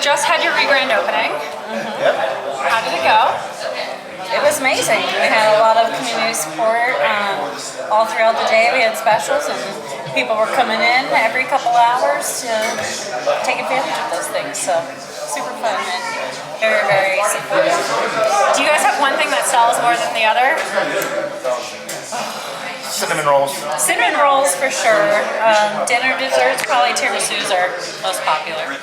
just had your re-grand opening. Yep. How did it go? It was amazing. We had a lot of community support all throughout the day. We had specials, and people were coming in every couple hours to take advantage of those things. So super fun and very, very supportive. Do you guys have one thing that sells more than the other? Cinnamon rolls. Cinnamon rolls for sure. Dinner desserts, probably tiramisus are most popular.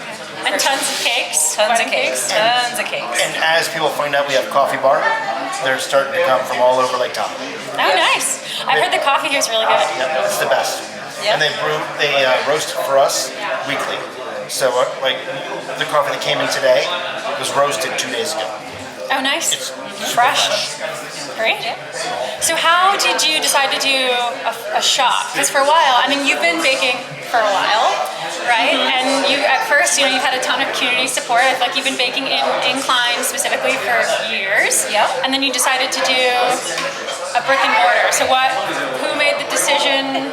And tons of cakes. Tons wedding of cakes. Tons of cakes. And as people find out we have coffee bar, they're starting to come from all over Lake Tahoe. Oh, nice. I heard the coffee here is really good. Yep, it's the best. Yep. And they roast for us weekly. So like the coffee that came in today was roasted 2 days ago. Oh, nice. It's Fresh. Great. So how did you decide to do a shop? Because for a while, I mean, you've been baking for a while, right? And you, at first, you've had a ton of community support. I feel like you've been baking in Incline specifically for years. Yep. And then you decided to do a brick and mortar. So who made the decision?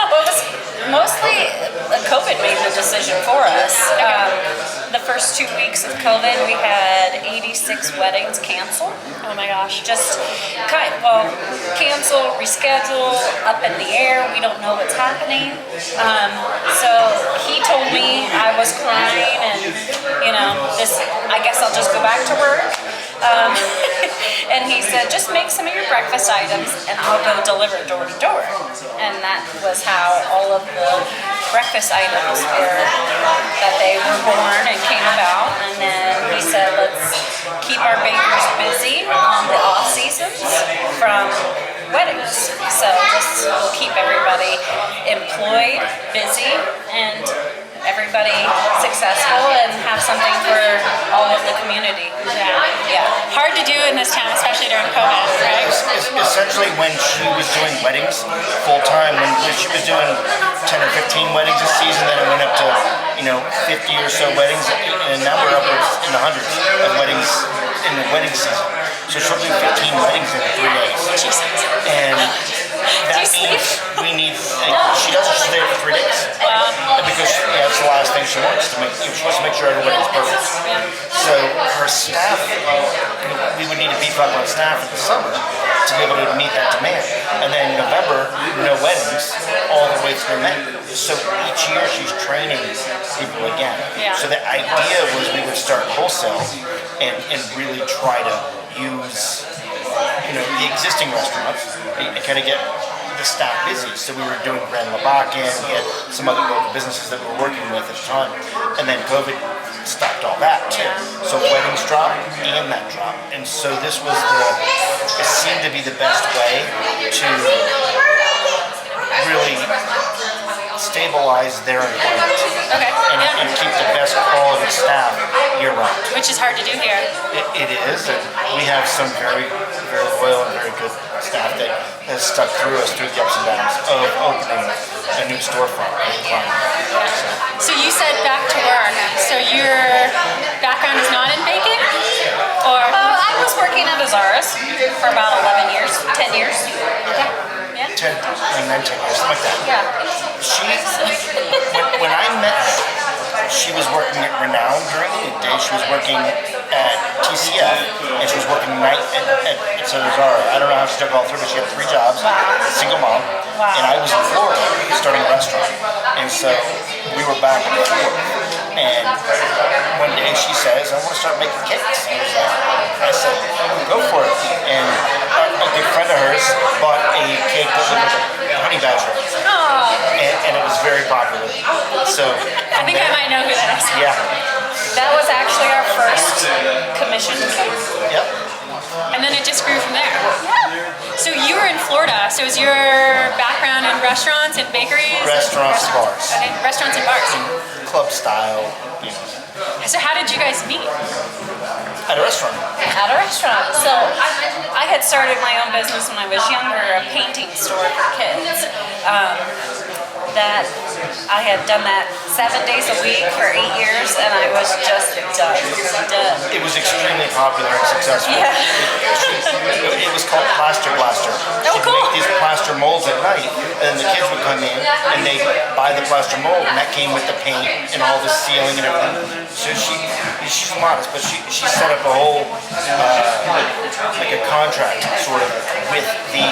Well, it was mostly COVID made the decision for us. The first 2 weeks of COVID, we had 86 weddings canceled. Oh my gosh. Just cancel, reschedule, up in the air. We don't know what's happening. So he told me I was crying, and I guess I'll just go back to work. And he said, just make some of your breakfast items and I'll go deliver door to door. And that was how all of the breakfast items that they were born and came about. And then he said, let's keep our bakers busy on the off seasons from weddings. So just we'll keep everybody employed, busy, and everybody successful, and have something for all of the community. Yeah. Hard to do in this town, especially during COVID, right? Essentially, when she was doing weddings full time, when she was doing 10 or 15 weddings a season, then it went up to 50 or so weddings, and now we're upwards in the hundreds of weddings in the wedding season. So she'll do 15 weddings in 3 days. Jesus. And that means we need. She doesn't stay for 3 days. Because that's the last thing she wants she wants to make sure everybody's perfect. So her staff, we would need to beef up on staff in the summer to be able to meet that demand. And then in November, no weddings all the way through May. So each year she's training people again. Yeah. So the idea was we would start wholesale and really try to use the existing restaurants and kind of get the staff busy. So we were doing Grand Labacan, we had some other local businesses that we were working with at the time, and then COVID stopped all that too. So weddings dropped and that dropped, and so this was it seemed to be the best way to really stabilize their employment. Okay. And keep the best quality staff year round. Which is hard to do here. It is, and we have some very, very loyal and very good staff that has stuck through us through the ups and downs of opening a new storefront in Incline. So you said back to work. So your background is not in baking? Or I was working at Azara's for about 11 years, 10 years. Yeah. 10 years, something like that. Yeah. When I met her, she was working at Renown during the day. She was working at TCF, and she was working night at Zara. I don't know how she took it all through, but she had 3 jobs, single mom, and I was in Florida starting a restaurant. And so we were back and forth. And one day she says, I want to start making cakes. I said, go for it. And a good friend of hers bought a cake that was a honey badger. And it was very popular. So I think I might know who that is. Yeah. That was actually our first commission cake. Yep. And then it just grew from there. So you were in Florida. So is your background in restaurants and bakeries? Restaurants and bars. Okay, restaurants and bars. Club style, So how did you guys meet? At a restaurant. At a restaurant. So I had started my own business when I was younger, a painting store for kids. That I had done that 7 days a week for 8 years, and I was just done. It was extremely popular and successful. Yeah. It was called Plaster Blaster. Oh, She'd cool. make these plaster molds at night, and then the kids would come in and they buy the plaster mold, and that came with the paint and all the sealing and everything. So she's modest, but she set up a whole like a contract sort of with the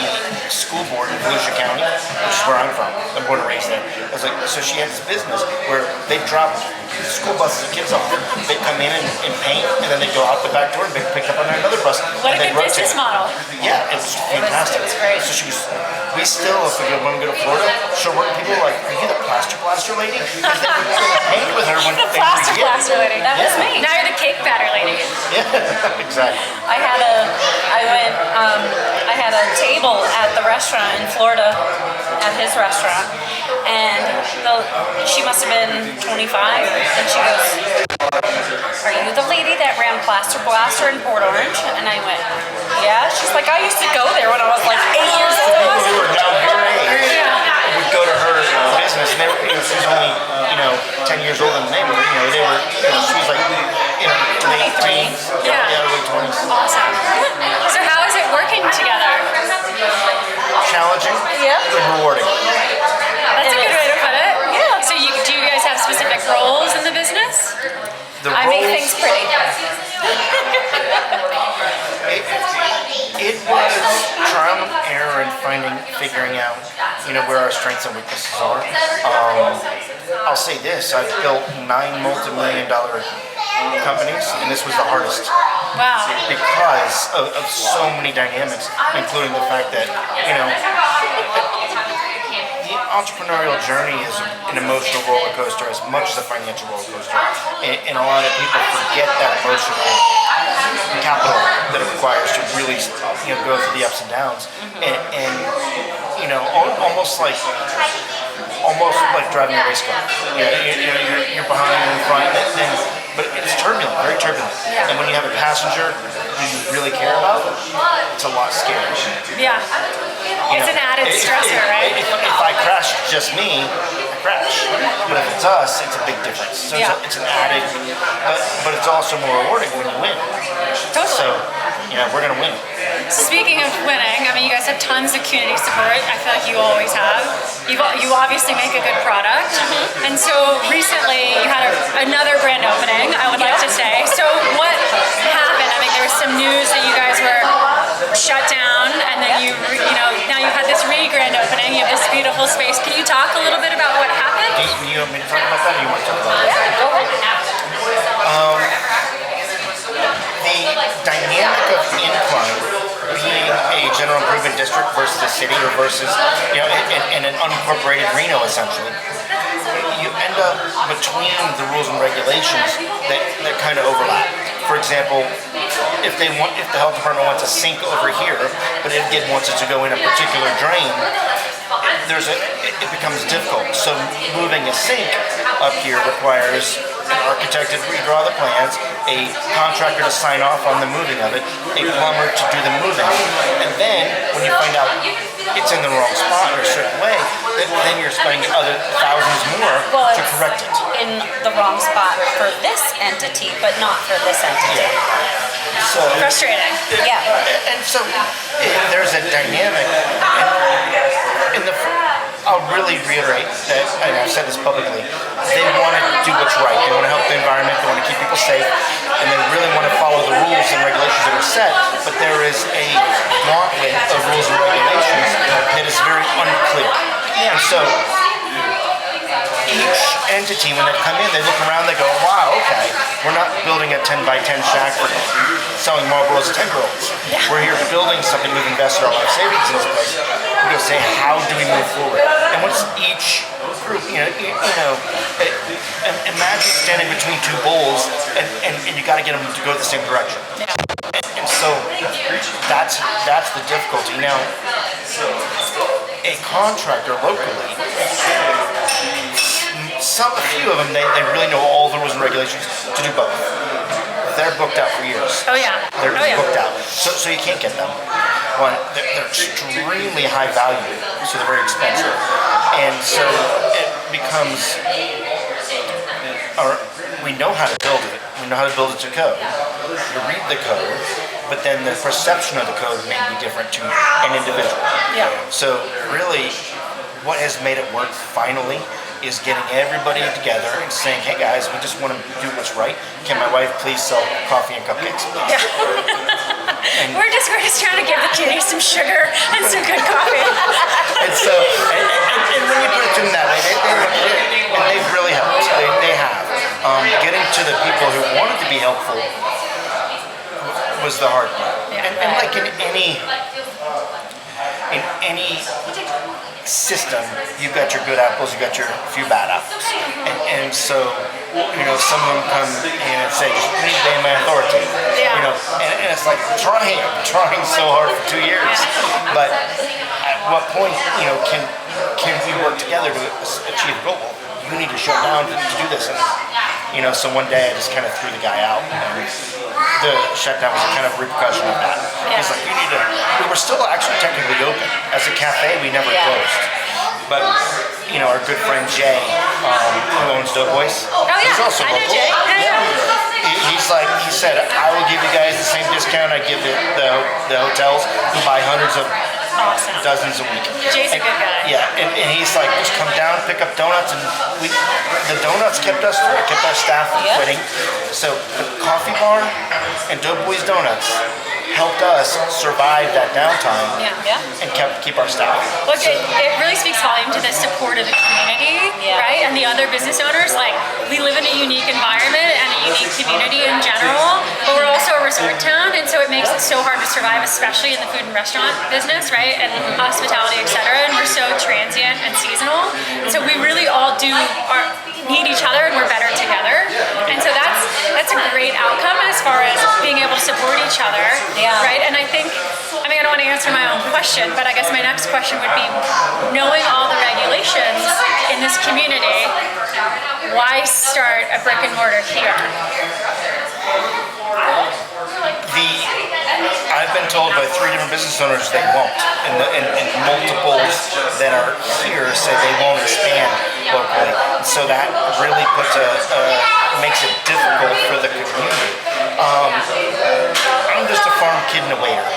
school board in Volusia County, which is where I'm from. I'm born and raised there. I was like, so she had this business where they drop school buses of kids off. They come in and paint, and then they go out the back door and pick up on another bus. What a good business model. Yeah, it was fantastic. It was great. So we still, if when we go to Florida, she'll work people like, are you the plaster lady? Because they paint with her when The they plaster lady. That was me. Now you're the cake batter lady. Yeah, exactly. I had a table at the restaurant in Florida, at his restaurant, and she must have been 25, and she goes, "Are you the lady that ran Plaster Blaster in Port Orange?" And I went, "Yeah." She's like, "I used to go there when I was like 8 years old." People who are now your age would go to her business, and they were, she's only 10 years older than they were. They were. She was like late 23. teens, late 20s. Awesome. So how is it working together? Challenging, but rewarding. That's a good way to put it. Yeah. So do you guys have specific roles in the business? I make things pretty. It was trial and error and figuring out, where our strengths and weaknesses are. I'll say this: I've built 9 multi-million-dollar companies, and this was the hardest. Wow. Because of so many dynamics, including the fact that the entrepreneurial journey is an emotional roller coaster as much as a financial roller coaster, and a lot of people forget that emotional capital that it requires to really go through the ups and downs, and almost like driving a race car. You're behind and in front, but it's turbulent, very turbulent. And when you have a passenger who you really care about, it's a lot scarier. Yeah. It's an added stressor, right? If I crash just me, I crash. But if it's us, it's a big difference. So it's an added, but it's also more rewarding when you win. Totally. So, we're going to win. So speaking of winning, I mean, you guys have tons of community support. I feel like you always have. You obviously make a good product. And so recently you had another grand opening, I would like to say. So what happened? I mean, there was some news that you guys were shut down, and then now you've had this grand opening. You have this beautiful space. Can you talk a little bit about what happened? Do you want me to talk about that, or you want to talk about that? Yeah, go ahead. The dynamic of Incline being a general improvement district versus a city, or versus in an unincorporated Reno, essentially, you end up between the rules and regulations that kind of overlap. For example, if the health department wants a sink over here, but if it wants it to go in a particular drain, it becomes difficult. So moving a sink up here requires an architect to redraw the plans, a contractor to sign off on the moving of it, a plumber to do the moving, and then when you find out it's in the wrong spot or a certain way, then you're spending other thousands more to correct it. In the wrong spot for this entity, but not for this entity. So Frustrating. And so there's a dynamic, and I'll really reiterate that, and I've said this publicly, they want to do what's right. They want to help the environment, they want to keep people safe, and they really want to follow the rules and regulations that are set, but there is a gauntlet of rules and regulations that is very unclear. And so each entity, when they come in, they look around, they go, wow, okay, we're not building a 10 by 10 shack for selling Marlboros to 10-year-olds. We're here building something we've invested our life savings in this place. We go say, how do we move forward? And once each group, imagine standing between two bulls, and you got to get them to go the same direction. And so that's the difficulty. Now, a contractor locally, a few of them, they really know all the rules and regulations to do both. They're booked out for years. Oh yeah. They're booked out. So you can't get them. One, they're extremely high value, so they're very expensive. And so it becomes, we know how to build it. We know how to build it to code. You read the code, but then the perception of the code may be different to an individual. Yeah. So really, what has made it work finally is getting everybody together and saying, hey guys, we just want to do what's right. Can my wife please sell coffee and cupcakes? Yeah. We're just trying to give the kiddies some sugar and some good coffee. And so, and when you put it to them that way, they've really helped. They have. Getting to the people who wanted to be helpful was the hard part. Yeah. And like in any system, you've got your good apples, you've got your few bad apples. And so, some of them come in and say, just please obey my authority. Yeah. And it's like, trying so hard for 2 years. Yeah. But at what point, can we work together to achieve a goal? You need to shut down to do this. And, so one day I just kind of threw the guy out. And the shutdown was a kind of repercussion of that. Yeah. He's like, we were still actually technically open. As a cafe, we never closed. But, our good friend Jay, who owns Doughboys, he's also I know local. Jay. He said, I will give you guys the same discount I give the hotels who buy hundreds of dozens a week. Jay's a good guy. Yeah, and he's like, just come down, pick up donuts, and the donuts kept us through. It kept our staff from quitting. So the coffee bar and Doughboys Donuts helped us survive that downtime and keep our staff. Look, it really speaks volume to the support of the community, right? And the other business owners. Like, we live in a unique environment and a unique community in general, but we're also a resort town, and so it makes it so hard to survive, especially in the food and restaurant business, right? And hospitality, etc. And we're so transient and seasonal. And so we really all need each other, and we're better together. And so that's a great outcome as far as being able to support each other. Yeah. Right? And I don't want to answer my own question, but I guess my next question would be, knowing all the regulations in this community, why start a brick and mortar here? I've been told by 3 different business owners they won't, and multiples that are here say they won't expand locally. And so that really makes it difficult for the community. I'm just a farm kid and a waiter.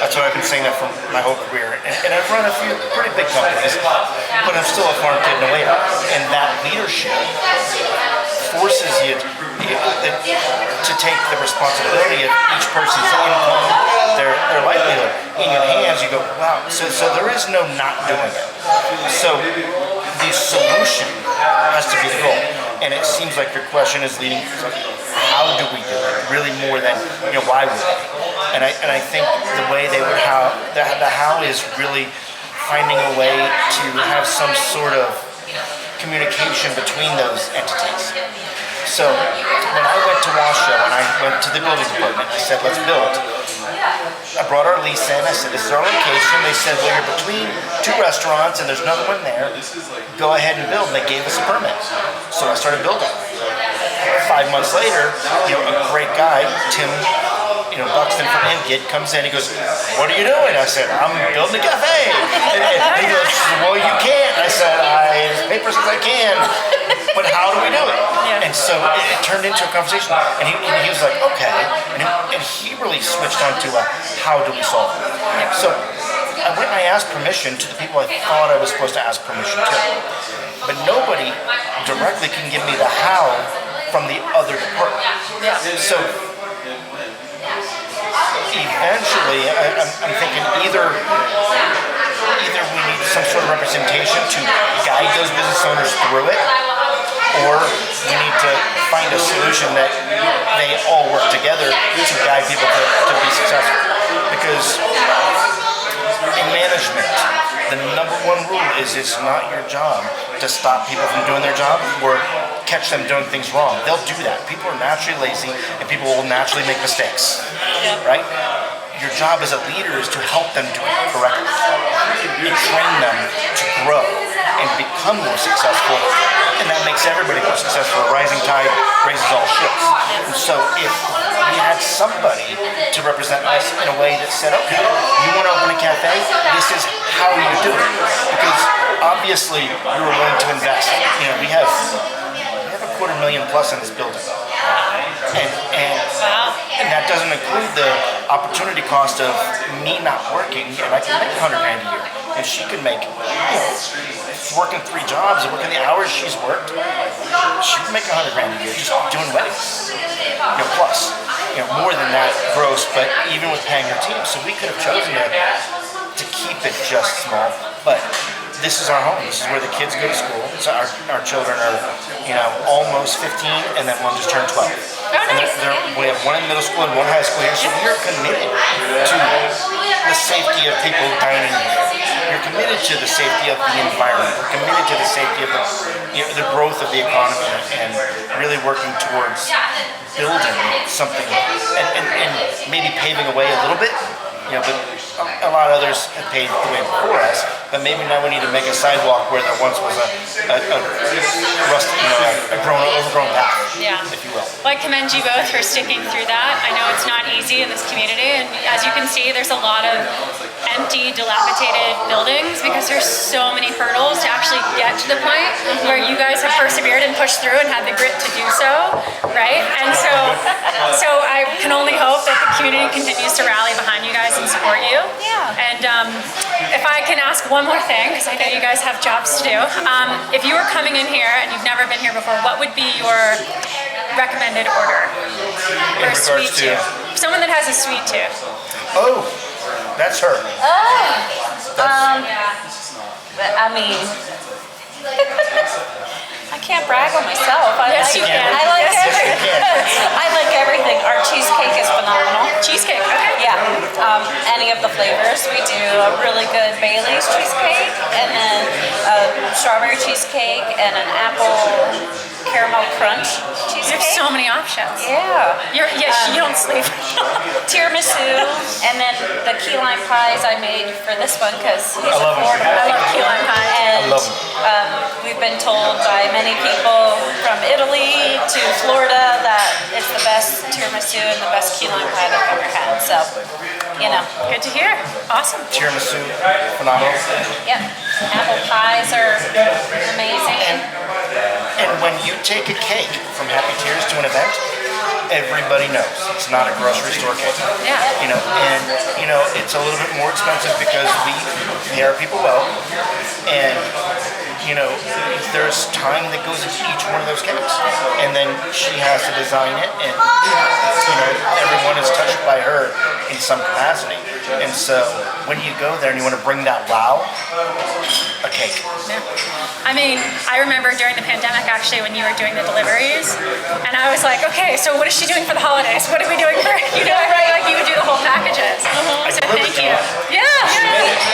That's what I've been saying that for my whole career. And I've run a few pretty big companies, but I'm still a farm kid and a waiter. And that leadership forces you to take the responsibility of each person's income, their livelihood in your hands. You go, wow. So there is no not doing it. So the solution has to be the goal. And it seems like your question is leading to how do we do it, really more than why would they? And I think the way they would the how is really finding a way to have some sort of communication between those entities. So when I went to Washoe and I went to the building department, they said, let's build. I brought our lease in. I said, this is our location. They said, well, you're between 2 restaurants and there's another one there. Go ahead and build. And they gave us a permit. So I started building. 5 months later, a great guy, Tim, Buxton from Ingid comes in. He goes, what are you doing? I said, I'm building a cafe. And he goes, well, you can't. I said, the paper says I can. But how do we do it? Yeah. And so it turned into a conversation. And he was like, okay. And he really switched on to how do we solve it? So I went and I asked permission to the people I thought I was supposed to ask permission to. But nobody directly can give me the how from the other department. Yeah. So eventually, I'm thinking either we need some sort of representation to guide those business owners through it, or we need to find a solution that they all work together to guide people to be successful. Because in management, the number one rule is it's not your job to stop people from doing their job or catch them doing things wrong. They'll do that. People are naturally lazy and people will naturally make mistakes, right? Your job as a leader is to help them do it correctly. You train them to grow and become more successful, and that makes everybody more successful. A rising tide raises all ships. And so if we had somebody to represent us in a way that said, okay, you want to open a cafe, this is how you do it. Because obviously we were willing to invest. We have $250,000 plus in this building. And that doesn't include the opportunity cost of me not working, and I can make $100,000 a year. if she could make, working 3 jobs and working the hours she's worked, she could make $100 grand a year just doing weddings. Plus, more than that gross, but even with paying her team. So we could have chosen to keep it just small, but this is our home. This is where the kids go to school. So our children are, almost 15, and then one just turned 12. Oh, nice. We have one in middle school and one high school here, so we are committed to the safety of people dining here. You're committed to the safety of the environment. We're committed to the safety of the growth of the economy, and really working towards building something and maybe paving a way a little bit. But a lot of others have paved the way before us. But maybe now we need to make a sidewalk where there once was a overgrown path, if you will. Well, I commend you both for sticking through that. I know it's not easy in this community, and as you can see, there's a lot of empty, dilapidated buildings because there's so many hurdles to actually get to the point where you guys have persevered and pushed through and had the grit to do so, right? And so I can only hope that the community continues to rally behind you guys and support you. Yeah. And if I can ask one more thing, because I know you guys have jobs to do, if you were coming in here and you've never been here before, what would be your recommended order for a sweet tooth? Someone that has a sweet tooth. Oh, that's her. I mean, I can't brag on myself. Yes, you can. I like Yes, you can. I like everything. Our cheesecake is phenomenal. Cheesecake, okay. Yeah, any of the flavors. We do a really good Bailey's cheesecake, and then a strawberry cheesecake, and an apple caramel crunch You cheesecake. have so many options. Yeah. You don't sleep. Tiramisu, and then the key lime pies I made for this one because he's I love 'em. affordable. I love key lime pie. And I love 'em. we've been told by many people from Italy to Florida that it's the best tiramisu and the best key lime pie they've ever had. So, Good to hear. Awesome. Tiramisu, phenomenal. Yep. Apple pies are amazing. And when you take a cake from Happy Tears to an event, everybody knows it's not a grocery store cake. Yeah. It's a little bit more expensive because we pay our people well, and there's time that goes into each one of those cakes, and then she has to design it, and everyone is touched by her in some capacity. And so when you go there and you want to bring that wow, a cake. Yeah. I mean, I remember during the pandemic actually when you were doing the deliveries, and I was like, okay, so what is she doing for the holidays? What are we doing for, right? Like you would do the whole packages. So thank you. Yeah.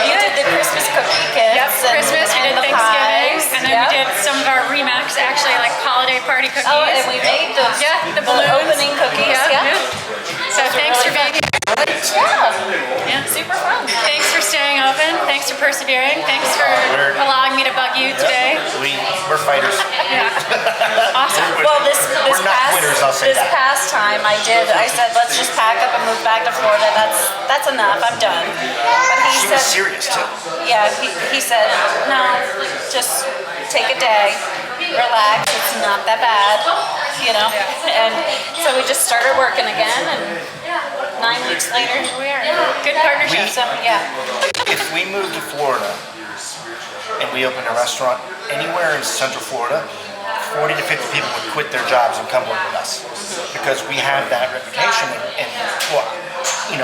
You did the Christmas cookie kits. Yep, Christmas, we did the Thanksgiving, pies. and then we did some of our remix, actually like holiday party cookies. Oh, and we made the the balloons. opening cookies. Yeah. Yeah. So thanks for being here. Yeah. Super fun. Thanks for staying open. Thanks for persevering. Thanks for allowing me to bug you today. We're fighters. Yeah. Awesome. Well, this We're not quitters, I'll say that. past time I said, let's just pack up and move back to Florida. That's enough. I'm done. But he She said, was serious too. yeah, he said, no, just take a day, relax. It's not that bad, And so we just started working again, and 9 weeks later, here we are. Good partnership. So, yeah. If we moved to Florida and we opened a restaurant anywhere in Central Florida, 40 to 50 people would quit their jobs and come work with us because we have that reputation, and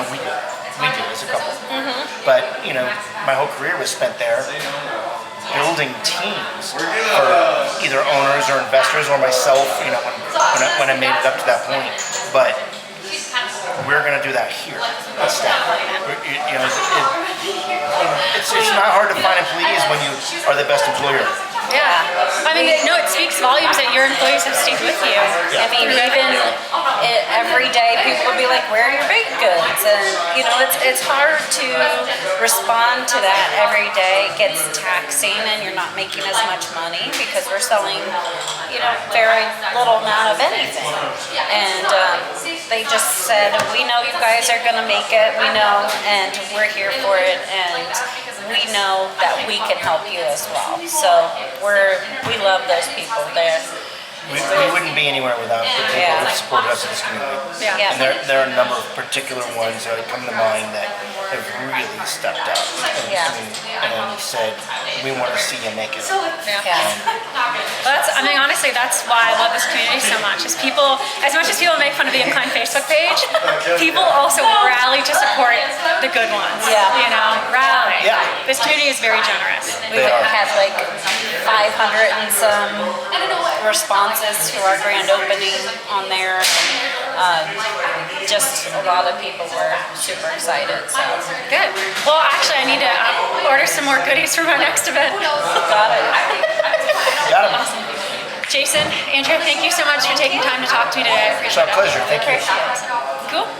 we do as a couple. But my whole career was spent there building teams for either owners or investors or myself. When I made it up to that point, but we're going to do that here instead. It's not hard to find employees when you are the best employer. Yeah. I mean, no, it speaks volumes that your employees have stayed with you. I mean, even every day people will be like, where are your baked goods? And, it's hard to respond to that every day. It gets taxing and you're not making as much money because we're selling, very little amount of anything. And they just said, we know you guys are going to make it. We know, and we're here for it. And we know that we can help you as well. So we love those people there. We wouldn't be anywhere without the people that support us in this community. Yeah. And there are a number of particular ones that come to mind that have really stepped up and said, we want to see you make it. Well, honestly, that's why I love this community so much. Is people, as much as people make fun of the Incline Facebook page, people also rally to support the good ones. Yeah. You know, rally. Yeah. This community is very generous. We had like 500 and some responses to our grand opening on there. Just a lot of people were super excited. So Good. Well, actually, I need to order some more goodies for my next event. got it. Got him. Awesome. Jason, Andrew, thank you so much for taking time to talk to me today. I It's appreciate our pleasure. Thank you. it. Cool.